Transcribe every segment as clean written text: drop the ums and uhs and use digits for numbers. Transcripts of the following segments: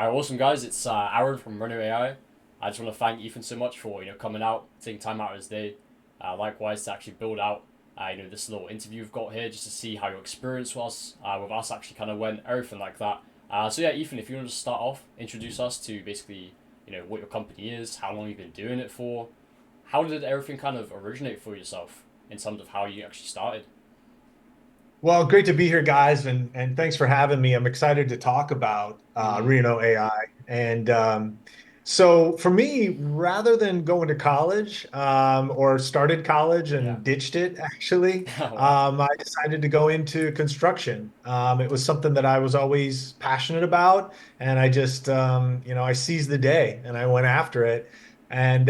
All right, awesome guys. It's Aaron from Reno AI. I just want to thank Ethan so much for coming out, taking time out of his day. Likewise, to actually build out this little interview we've got here, just to see how your experience was with us actually kind of went, everything like that. So yeah, Ethan, if you want to start off, introduce us to basically what your company is, how long you've been doing it for, how did everything kind of originate for yourself in terms of how you actually started. Well, great to be here, guys, and thanks for having me. I'm excited to talk about Mm, Reno AI. And so, for me, rather than going to college or started college yeah. and ditched it, actually, Wow. I decided to go into construction. It was something that I was always passionate about, and I just, I seized the day and I went after it. And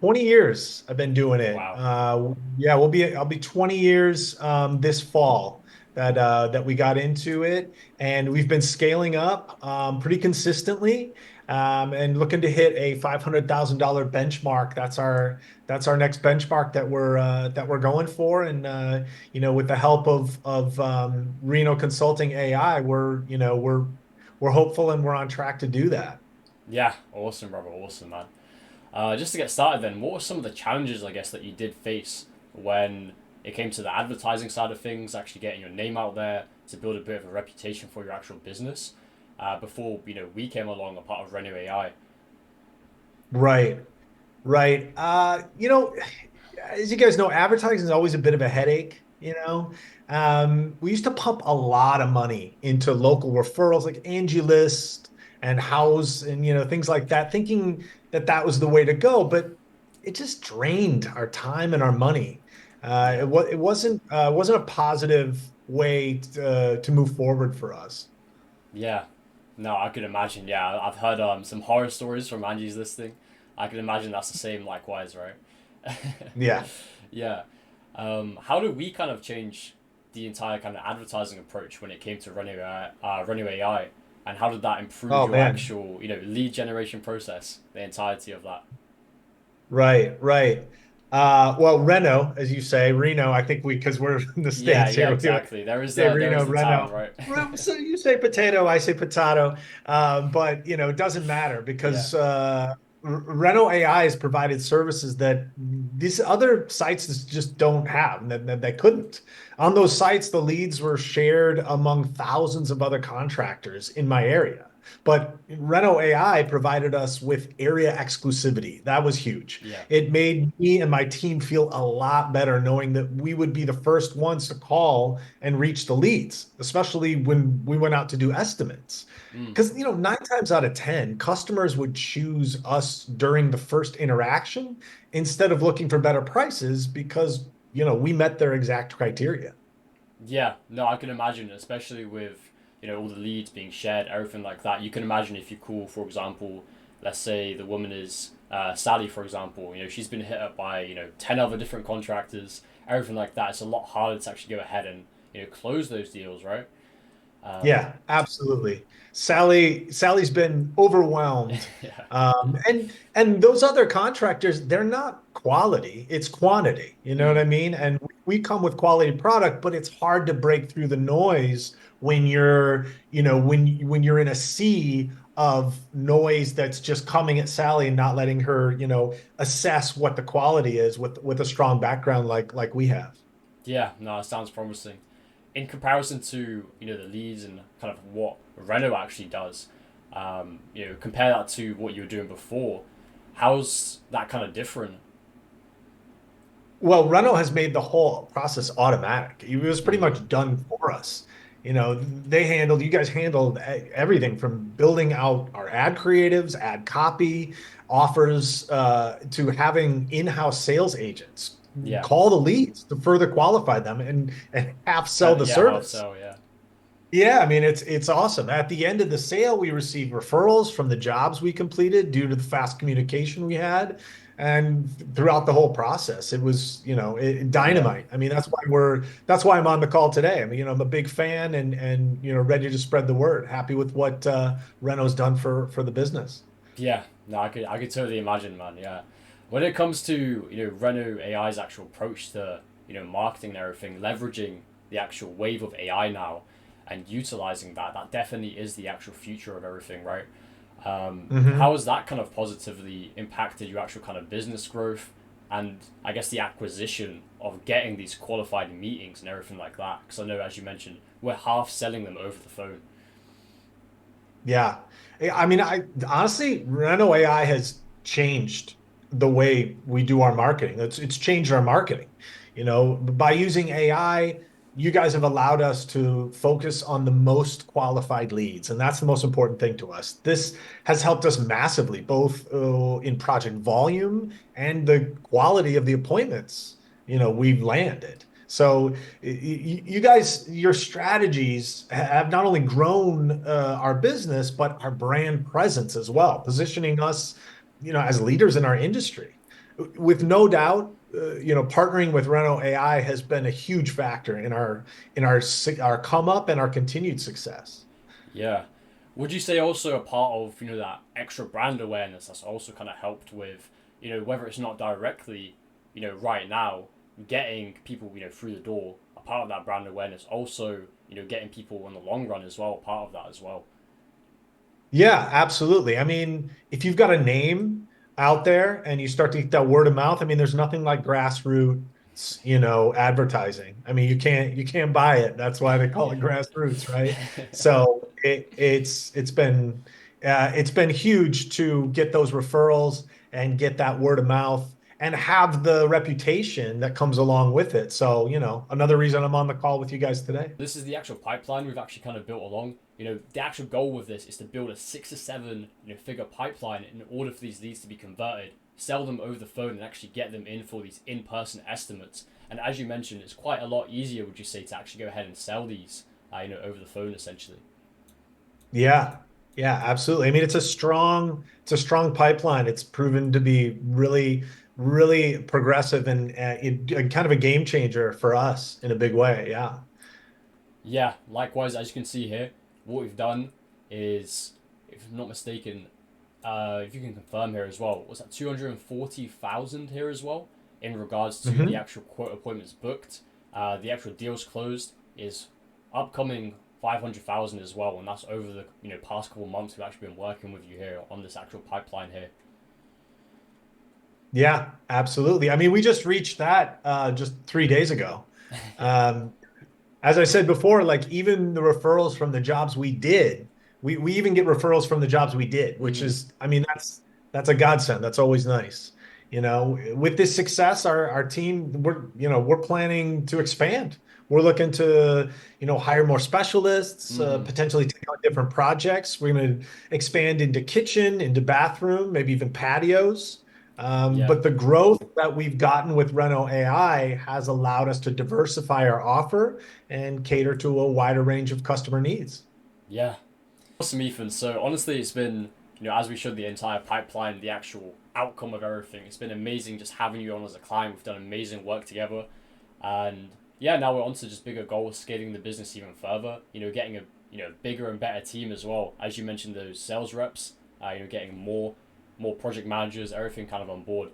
20 years I've been doing it. Wow. Yeah, I'll be 20 years this fall that we got into it, and we've been scaling up pretty consistently and looking to hit a $500,000 benchmark. That's our next benchmark that we're going for, and with the help of Reno Consulting AI, we're hopeful and we're on track to do that. Yeah. Awesome, brother. Awesome, man. Just to get started, then, what were some of the challenges, I guess, that you did face when it came to the advertising side of things, actually getting your name out there to build a bit of a reputation for your actual business before we came along, a part of Reno AI? Right. Right. As you guys know, advertising is always a bit of a headache. We used to pump a lot of money into local referrals like Angie List and House and, things like that, thinking that that was the way to go, but it just drained our time and our money. Yeah. It wasn't a positive way to move forward for us. Yeah. No, I could imagine. Yeah, I've heard some horror stories from Angie's listing. I can imagine that's the same likewise, right? Yeah. Yeah. How do we kind of change the entire kind of advertising approach when it came to Renew AI, and how did that improve Oh, your man. actual, lead generation process, the entirety of that? Right, right. Well, Reno, as you say, Reno, I think because we're in the Yeah, States yeah, here, we like exactly. There is say there Reno, is the town, Reno. right? Well, so you say potato, I say potato. But it doesn't matter Yeah, because Reno AI has provided services that these other sites just don't have, and that they couldn't. On those sites, the leads were shared among thousands of other contractors in my area. But Reno AI provided us with area exclusivity. That was huge. yeah, It made me and my team feel a lot better knowing that we would be the first ones to call and reach the leads, especially when we went out to do estimates. mm, Because, 9 times out of 10, customers would choose us during the first interaction instead of looking for better prices because, we met their exact criteria. yeah. No, I can imagine, especially with all the leads being shared, everything like that. You can imagine if you call, for example, let's say the woman is Sally, for example. She's been hit up by 10 other different contractors, everything like that. It's a lot harder to actually go ahead and close those deals, right? Um, Yeah, absolutely. Sally's been overwhelmed. yeah. And those other contractors, they're not quality, it's quantity. You know what Mm, I mean? And we come with quality product, but it's hard to break through the noise when when you're in a sea of noise that's just coming at Sally and not letting her, assess what the quality is with a strong background like we have. yeah. No, it sounds promising. In comparison to the leads and kind of what Renault actually does, compare that to what you were doing before. How's that kind of different? Well, Renault has made the whole process automatic. It was pretty Mm, much done for us. You guys handled everything from building out our ad creatives, ad copy, offers, to having in-house sales agents yeah. call the leads to further qualify them and half sell the Yeah. Half service. so. Yeah. Yeah, I mean it's awesome. At the end of the sale, we received referrals from the jobs we completed due to the fast communication we had, and throughout the whole process, it was Yeah. dynamite. I mean that's why I'm on the call today. I mean I'm a big fan and ready to spread the word. Happy with what Renault's done for the business. Yeah. No, I could totally imagine, man. Yeah. When it comes to Renault AI's actual approach to marketing and everything, leveraging the actual wave of AI now, and utilizing that, that definitely is the actual future of everything, right? How Hmm. has that kind of positively impacted your actual kind of business growth and I guess the acquisition of getting these qualified meetings and everything like that? Because I know, as you mentioned, we're half selling them over the phone. Yeah. I mean, I honestly, Reno AI has changed the way we do our marketing. It's changed our marketing. By using AI, you guys have allowed us to focus on the most qualified leads, and that's the most important thing to us. This has helped us massively, both in project volume and the quality of the appointments, we've landed. So you guys, your strategies have not only grown our business, but our brand presence as well, positioning us, as leaders in our industry. With no doubt, partnering with Reno AI has been a huge factor in our come up and our continued success. Yeah. Would you say also a part of, that extra brand awareness that's also kind of helped with, whether it's not directly, right now, getting people, through the door, a part of that brand awareness, also, getting people in the long run as well, part of that as well. Yeah, absolutely. I mean, if you've got a name out there and you start to get that word of mouth, I mean, there's nothing like grassroots, advertising. I mean, you can't buy it. That's why they call it Yeah. grassroots, right? So it's been huge to get those referrals and get that word of mouth and have the reputation that comes along with it. So, another reason I'm on the call with you guys today. This is the actual pipeline we've actually kind of built along. The actual goal with this is to build a 6 or 7 figure pipeline in order for these leads to be converted, sell them over the phone, and actually get them in for these in-person estimates. And as you mentioned, it's quite a lot easier, would you say, to actually go ahead and sell these, over the phone essentially. Yeah. Yeah, absolutely. I mean, it's a strong pipeline. It's proven to be really, really progressive and kind of a game changer for us in a big way. Yeah. Yeah, likewise, as you can see here, what we've done is, if I'm not mistaken, if you can confirm here as well, was that 240,000 here as well in regards to the Hmm. actual quote appointments booked. The actual deals closed is upcoming 500,000 as well, and that's over the past couple of months we've actually been working with you here on this actual pipeline here. Yeah, absolutely. I mean, we just reached that just 3 days ago. Yeah. Um, as I said before, like even the referrals from the jobs we did, we even get referrals from the jobs we did, which Mm-hmm. is, I mean, that's a godsend. That's always nice. With this success, our team, we're planning to expand. We're looking to, hire more specialists, Mm-hmm. potentially take on different projects. We're going to expand into kitchen, into bathroom, maybe even patios. Yeah. But the growth that we've gotten with Reno AI has allowed us to diversify our offer and cater to a wider range of customer needs. Yeah. Awesome, Ethan. So honestly, it's been, as we showed the entire pipeline, the actual outcome of everything. It's been amazing just having you on as a client. We've done amazing work together, and yeah, now we're on to just bigger goals, scaling the business even further. Getting a bigger and better team as well. As you mentioned, those sales reps. Getting more project managers, everything kind of on board.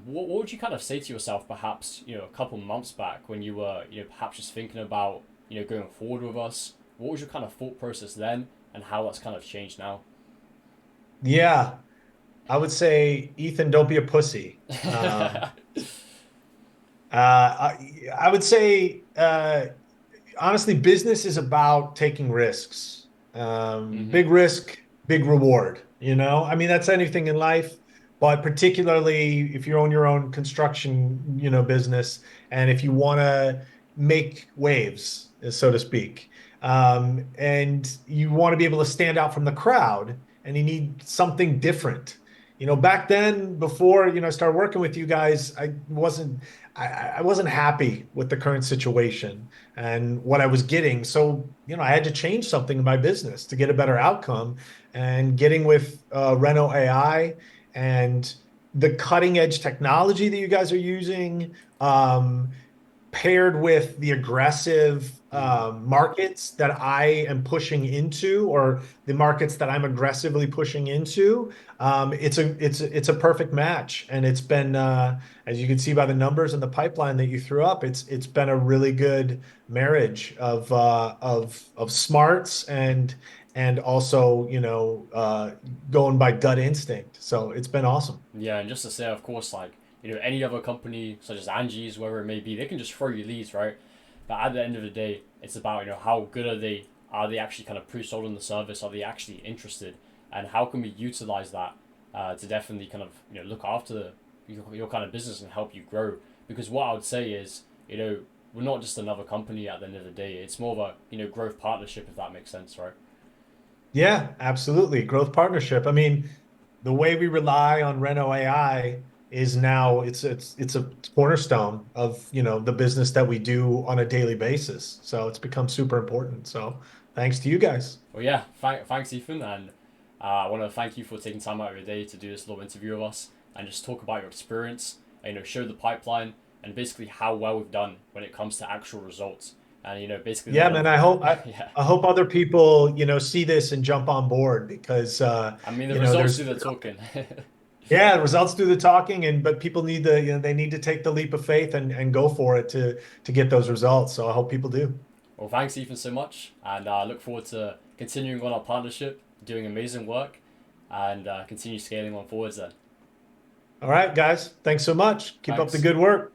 What would you kind of say to yourself, perhaps a couple months back when you were perhaps just thinking about going forward with us? What was your kind of thought process then, and how that's kind of changed now? Yeah, I would say, Ethan, don't be a pussy. I would say, honestly, business is about taking risks. Mm-hmm. Big risk, big reward. I mean, that's anything in life, but particularly if you own your own construction, business, and if you want to make waves, so to speak, and you want to be able to stand out from the crowd, and you need something different. Back then, before, I started working with you guys, I wasn't happy with the current situation and what I was getting. So, I had to change something in my business to get a better outcome. And getting with Reno AI and the cutting edge technology that you guys are using, paired with the aggressive Mm. markets that I am pushing into, or the markets that I'm aggressively pushing into, it's a perfect match. And it's been, as you can see by the numbers and the pipeline that you threw up, it's been a really good marriage of smarts and also, going by gut instinct. So it's been awesome. Yeah, and just to say, of course, like, any other company such as Angie's, wherever it may be, they can just throw you leads, right? But at the end of the day, it's about, how good are they? Are they actually kind of pre-sold on the service? Are they actually interested? And how can we utilize that to definitely kind of, look after your kind of business and help you grow? Because what I would say is, we're not just another company at the end of the day. It's more of a, growth partnership, if that makes sense, right? Yeah, absolutely. Growth partnership. I mean, the way we rely on Reno AI is now it's a cornerstone of, the business that we do on a daily basis. So it's become super important. So thanks to you guys. Well, yeah, thanks, Ethan, and I want to thank you for taking time out of your day to do this little interview with us and just talk about your experience, and, show the pipeline and basically how well we've done when it comes to actual results, and basically the Yeah, one man, thing, yeah. I hope other people, see this and jump on board because I mean, the results do the there's talking. yeah, results do the talking, and but people need to, they need to take the leap of faith and go for it to get those results. So I hope people do. Well, thanks, Ethan, so much, and I look forward to continuing on our partnership, doing amazing work, and continue scaling on forwards. Then, All right, guys. Thanks so much. Keep up the thanks. good work.